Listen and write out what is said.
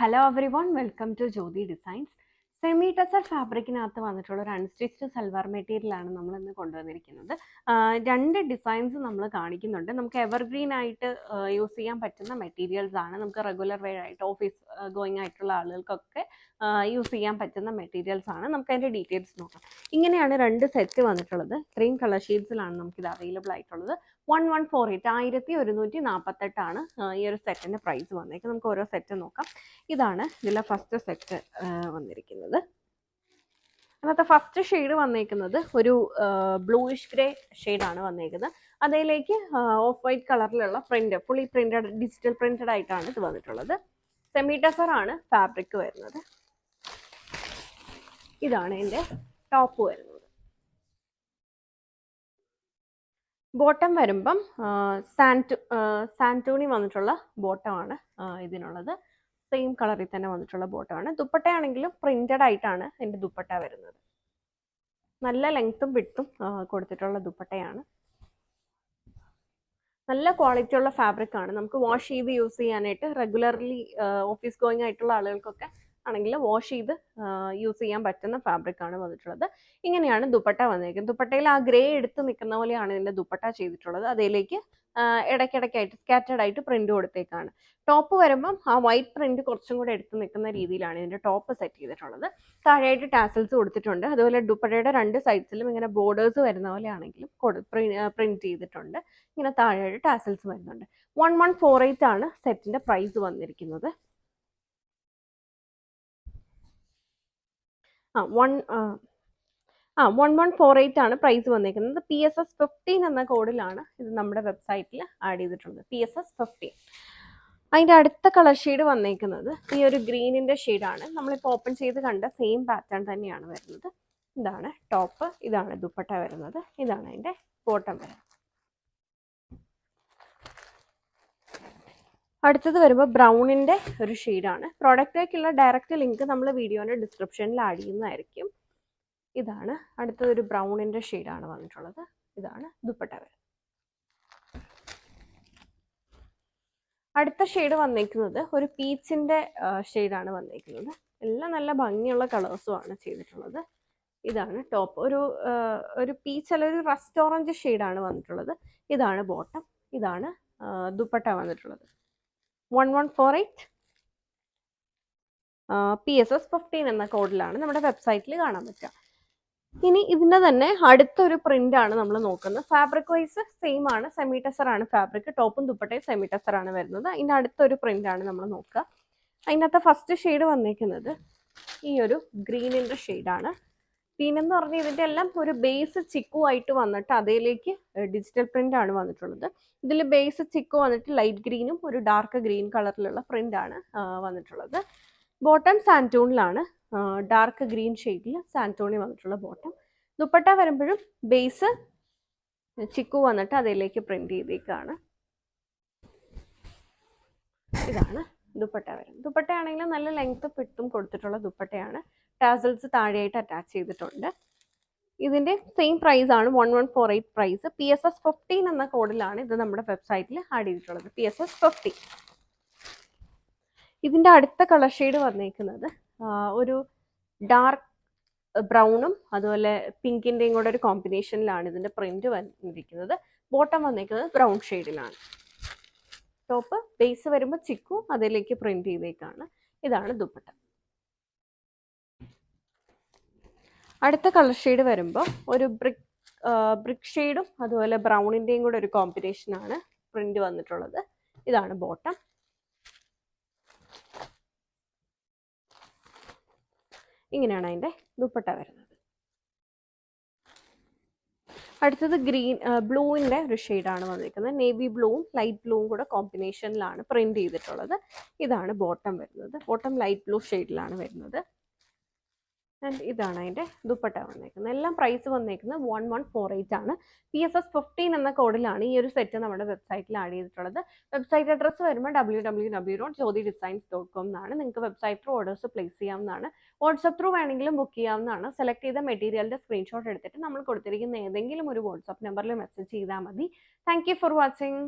Hello everyone, welcome to Jyoti designs. Semi tussar ഫാബ്രിക്കിനകത്ത് വന്നിട്ടുള്ള ഒരു അൺസ്റ്റിച്ച്ഡ് സൽവാർ മെറ്റീരിയലാണ് നമ്മൾ ഇന്ന് കൊണ്ടുവന്നിരിക്കുന്നത്. രണ്ട് ഡിസൈൻസ് നമ്മൾ കാണിക്കുന്നുണ്ട്. നമുക്ക് എവർഗ്രീൻ ആയിട്ട് യൂസ് ചെയ്യാൻ പറ്റുന്ന മെറ്റീരിയൽസ് ആണ്. നമുക്ക് റെഗുലർ വെയർ ആയിട്ട് ഓഫീസ് ഗോയിങ് ആയിട്ടുള്ള ആളുകൾക്കൊക്കെ യൂസ് ചെയ്യാൻ പറ്റുന്ന മെറ്റീരിയൽസ് ആണ്. നമുക്ക് അതിൻ്റെ ഡീറ്റെയിൽസ് നോക്കാം. ഇങ്ങനെയാണ് രണ്ട് സെറ്റ് വന്നിട്ടുള്ളത്. ഇത്രയും കളർ ഷെയ്ഡ്സിലാണ് നമുക്കിത് അവൈലബിൾ ആയിട്ടുള്ളത്. 1148 1148 ഈ ഒരു സെറ്റിൻ്റെ പ്രൈസ് വന്നേക്കുന്നത്. നമുക്ക് ഓരോ സെറ്റ് നോക്കാം. ഇതാണ് ഇതിലെ ഫസ്റ്റ് സെറ്റ് വന്നിരിക്കുന്നത്. അതിനകത്ത് ഫസ്റ്റ് ഷെയ്ഡ് വന്നേക്കുന്നത് ഒരു ബ്ലൂയിഷ് ഗ്രേ ഷെയ്ഡാണ് വന്നേക്കുന്നത്. അതിലേക്ക് ഓഫ് വൈറ്റ് കളറിലുള്ള print, fully printed, digital printed ആയിട്ടാണ് ഇത് വന്നിട്ടുള്ളത്. സെമി ടസർ ആണ് ഫാബ്രിക് വരുന്നത്. ഇതാണ് ഇതിന്റെ ടോപ്പ് വരുന്നത്. ബോട്ടം വരുമ്പം സാൻറ്റൂണി വന്നിട്ടുള്ള ബോട്ടമാണ് ഇതിനുള്ളത്. സെയിം കളറിൽ തന്നെ വന്നിട്ടുള്ള ബോട്ടമാണ്. ദുപ്പട്ടയാണെങ്കിലും പ്രിന്റഡ് ആയിട്ടാണ് ഇതിന്റെ ദുപ്പട്ട വരുന്നത്. നല്ല ലെങ്ത്തും വിഡ്ത്തും കൊടുത്തിട്ടുള്ള ദുപ്പട്ടയാണ്. നല്ല ക്വാളിറ്റി ഉള്ള ഫാബ്രിക് ആണ്. നമുക്ക് വാഷ് ചെയ്ത് യൂസ് ചെയ്യാനായിട്ട് റെഗുലർലി ഓഫീസ് ഗോയിങ് ആയിട്ടുള്ള ആളുകൾക്കൊക്കെ ആണെങ്കിൽ വാഷ് ചെയ്ത് യൂസ് ചെയ്യാൻ പറ്റുന്ന ഫാബ്രിക് ആണ് വന്നിട്ടുള്ളത്. ഇങ്ങനെയാണ് ദുപ്പട്ട വന്നിരിക്കുന്നത്. ദുപ്പട്ടയിൽ ആ ഗ്രേ എടുത്ത് നിൽക്കുന്ന പോലെയാണ് ഇതിന്റെ ദുപ്പട്ട ചെയ്തിട്ടുള്ളത്. അതിലേക്ക് ഇടയ്ക്കിടയ്ക്കായിട്ട് സ്കാറ്റേഡ് ആയിട്ട് പ്രിന്റ് കൊടുത്തേക്കാണ്. ടോപ്പ് വരുമ്പം ആ വൈറ്റ് പ്രിന്റ് കുറച്ചും കൂടെ എടുത്ത് നിൽക്കുന്ന രീതിയിലാണ് ഇതിന്റെ ടോപ്പ് സെറ്റ് ചെയ്തിട്ടുള്ളത്. താഴെയായിട്ട് ടാസൽസ് കൊടുത്തിട്ടുണ്ട്. അതുപോലെ ദുപ്പട്ടയുടെ രണ്ട് സൈഡ്സിലും ഇങ്ങനെ ബോർഡേഴ്സ് വരുന്ന പോലെ ആണെങ്കിലും പ്രിന്റ് ചെയ്തിട്ടുണ്ട്. ഇങ്ങനെ താഴെയായിട്ട് ടാസൽസ് വരുന്നുണ്ട്. 1148 ആണ് സെറ്റിന്റെ പ്രൈസ് വന്നിരിക്കുന്നത്. 1148 ആണ് പ്രൈസ് വന്നിരിക്കുന്നത്. PSS 15 എന്ന കോഡിലാണ് ഇത് നമ്മുടെ വെബ്സൈറ്റിൽ ആഡ് ചെയ്തിട്ടുള്ളത്. PSS 15. അതിൻ്റെ അടുത്ത കളർ ഷെയ്ഡ് വന്നേക്കുന്നത് ഈ ഒരു ഗ്രീനിന്റെ ഷെയ്ഡാണ്. നമ്മളിപ്പോൾ ഓപ്പൺ ചെയ്ത് കണ്ട സെയിം പാറ്റേൺ തന്നെയാണ് വരുന്നത്. ഇതാണ് ടോപ്പ്, ഇതാണ് ദുപ്പട്ട വരുന്നത്, ഇതാണ് അതിൻ്റെ ബോട്ടം വരുന്നത്. അടുത്തത് വരുമ്പോൾ ബ്രൗണിന്റെ ഒരു ഷെയ്ഡാണ്. പ്രോഡക്റ്റിലേക്കുള്ള ഡയറക്റ്റ് ലിങ്ക് നമ്മൾ വീഡിയോയുടെ ഡിസ്ക്രിപ്ഷനിൽ ആഡ് ചെയ്യുന്നതായിരിക്കും. ഇതാണ് അടുത്തത്, ഒരു ബ്രൗണിന്റെ ഷെയ്ഡാണ് വന്നിട്ടുള്ളത്. ഇതാണ് ദുപ്പട്ട വരുന്നത്. അടുത്ത ഷെയ്ഡ് വന്നിരിക്കുന്നത് ഒരു പീച്ചിന്റെ ഷെയ്ഡാണ് വന്നിരിക്കുന്നത്. എല്ലാം നല്ല ഭംഗിയുള്ള കളേഴ്സും ആണ് ചെയ്തിട്ടുള്ളത്. ഇതാണ് ടോപ്പ്, ഒരു പീച്ച് അല്ല, ഒരു റസ്റ്റ് ഓറഞ്ച് ഷെയ്ഡാണ് വന്നിട്ടുള്ളത്. ഇതാണ് ബോട്ടം, ഇതാണ് ദുപ്പട്ട വന്നിട്ടുള്ളത്. 1148 PSS 15 എന്ന കോഡിലാണ് നമ്മുടെ വെബ്സൈറ്റിൽ കാണാൻ പറ്റുക. ഇനി ഇതിന്റെ തന്നെ അടുത്തൊരു പ്രിന്റ് ആണ് നമ്മൾ നോക്കുന്നത്. ഫാബ്രിക് വൈസ് സെയിം ആണ്, സെമി ടസർ ആണ് ഫാബ്രിക്. ടോപ്പും ദുപ്പട്ടയും സെമി ടസർ ആണ് വരുന്നത്. അതിന്റെ അടുത്തൊരു പ്രിന്റ് ആണ് നമ്മൾ നോക്കുക. അതിനകത്ത് ഫസ്റ്റ് ഷെയ്ഡ് വന്നിരിക്കുന്നത് ഈ ഒരു ഗ്രീനിന്റെ ഷെയ്ഡാണ്. ഗ്രീൻ എന്ന് പറഞ്ഞാൽ ഇതിന്റെ എല്ലാം ഒരു ബേസ് ചിക്കു ആയിട്ട് വന്നിട്ട് അതിലേക്ക് ഡിജിറ്റൽ പ്രിന്റ് ആണ് വന്നിട്ടുള്ളത്. ഇതിൽ ബേസ് ചിക്കു വന്നിട്ട് ലൈറ്റ് ഗ്രീനും ഒരു ഡാർക്ക് ഗ്രീൻ കളറിലുള്ള പ്രിന്റ് ആണ് വന്നിട്ടുള്ളത്. ബോട്ടം സാൻറ്റൂണിലാണ്, ഡാർക്ക് ഗ്രീൻ ഷെയ്ഡിൽ സാൻറ്റോണി വന്നിട്ടുള്ള ബോട്ടം. ദുപ്പട്ട വരുമ്പോഴും ബേസ് ചിക്കു വന്നിട്ട് അതിലേക്ക് പ്രിന്റ് ചെയ്തേക്കാണ്. ഇതാണ് ദുപ്പട്ട വരുന്നത്. ദുപ്പട്ടയാണെങ്കിലും നല്ല ലെങ്ത് ഫിറ്റും കൊടുത്തിട്ടുള്ള ദുപ്പട്ടയാണ്. ടാസൽസ് താഴെയായിട്ട് അറ്റാച്ച് ചെയ്തിട്ടുണ്ട്. ഇതിന്റെ സെയിം പ്രൈസ് ആണ് 1148 പ്രൈസ്. PSS 15 എന്ന കോഡിലാണ് ഇത് നമ്മുടെ വെബ്സൈറ്റിൽ ആഡ് ചെയ്തിട്ടുള്ളത്. PSS 15. ഇതിന്റെ അടുത്ത കളർ ഷെയ്ഡ് വന്നേക്കുന്നത് ഒരു ഡാർക്ക് ബ്രൗണും അതുപോലെ പിങ്കിന്റെയും കൂടെ ഒരു കോമ്പിനേഷനിലാണ് ഇതിന്റെ പ്രിന്റ് വന്നിരിക്കുന്നത്. ബോട്ടം വന്നേക്കുന്നത് ബ്രൗൺ ഷെയ്ഡിലാണ്. ടോപ്പ് ബേസ് വരുമ്പോൾ ചിക്കു അതിലേക്ക് പ്രിന്റ് ചെയ്തേക്കാണ്. ഇതാണ് ദുപ്പട്ട. അടുത്ത കളർ ഷെയ്ഡ് വരുമ്പോൾ ഒരു ബ്രിക്ക് ഷെയ്ഡും അതുപോലെ ബ്രൗണിന്റെയും കൂടെ ഒരു കോമ്പിനേഷനാണ് പ്രിന്റ് വന്നിട്ടുള്ളത്. ഇതാണ് ബോട്ടം. ഇങ്ങനെയാണ് അതിന്റെ ദുപ്പട്ട വരുന്നത്. അടുത്തത് ബ്ലൂവിന്റെ ഒരു ഷെയ്ഡാണ് വന്നിരിക്കുന്നത്. നേവി ബ്ലൂവും ലൈറ്റ് ബ്ലൂവും കൂടെ കോമ്പിനേഷനിലാണ് പ്രിന്റ് ചെയ്തിട്ടുള്ളത്. ഇതാണ് ബോട്ടം വരുന്നത്. ബോട്ടം ലൈറ്റ് ബ്ലൂ ഷെയ്ഡിലാണ് വരുന്നത്. ആൻഡ് ഇതാണ് അതിന്റെ ദുപ്പട്ട വന്നേക്കുന്നത്. എല്ലാം പ്രൈസ് വന്നേക്കുന്നത് 1148 ആണ്. PSS 15 എന്ന കോഡിലാണ് ഈ ഒരു സെറ്റ് നമ്മുടെ വെബ്സൈറ്റിൽ ആഡ് ചെയ്തിട്ടുള്ളത്. വെബ്സൈറ്റ് അഡ്രസ്സ് വരുമ്പോൾ www.jyotidesigns.com എന്നാണ്. നിങ്ങൾക്ക് വെബ്സൈറ്റ് ത്രൂ ഓർഡേഴ്സ് പ്ലേസ് ചെയ്യാവുന്നതാണ്. വാട്സപ്പ് ത്രൂ വേണമെങ്കിലും ബുക്ക് ചെയ്യാവുന്നതാണ്. സെലക്ട് ചെയ്ത മെറ്റീരിയലിന്റെ സ്ക്രീൻഷോട്ട് എടുത്തിട്ട് നമ്മൾ കൊടുത്തിരിക്കുന്ന ഏതെങ്കിലും ഒരു വാട്സപ്പ് നമ്പറിൽ മെസ്സേജ് ചെയ്താൽ മതി. Thank you for watching.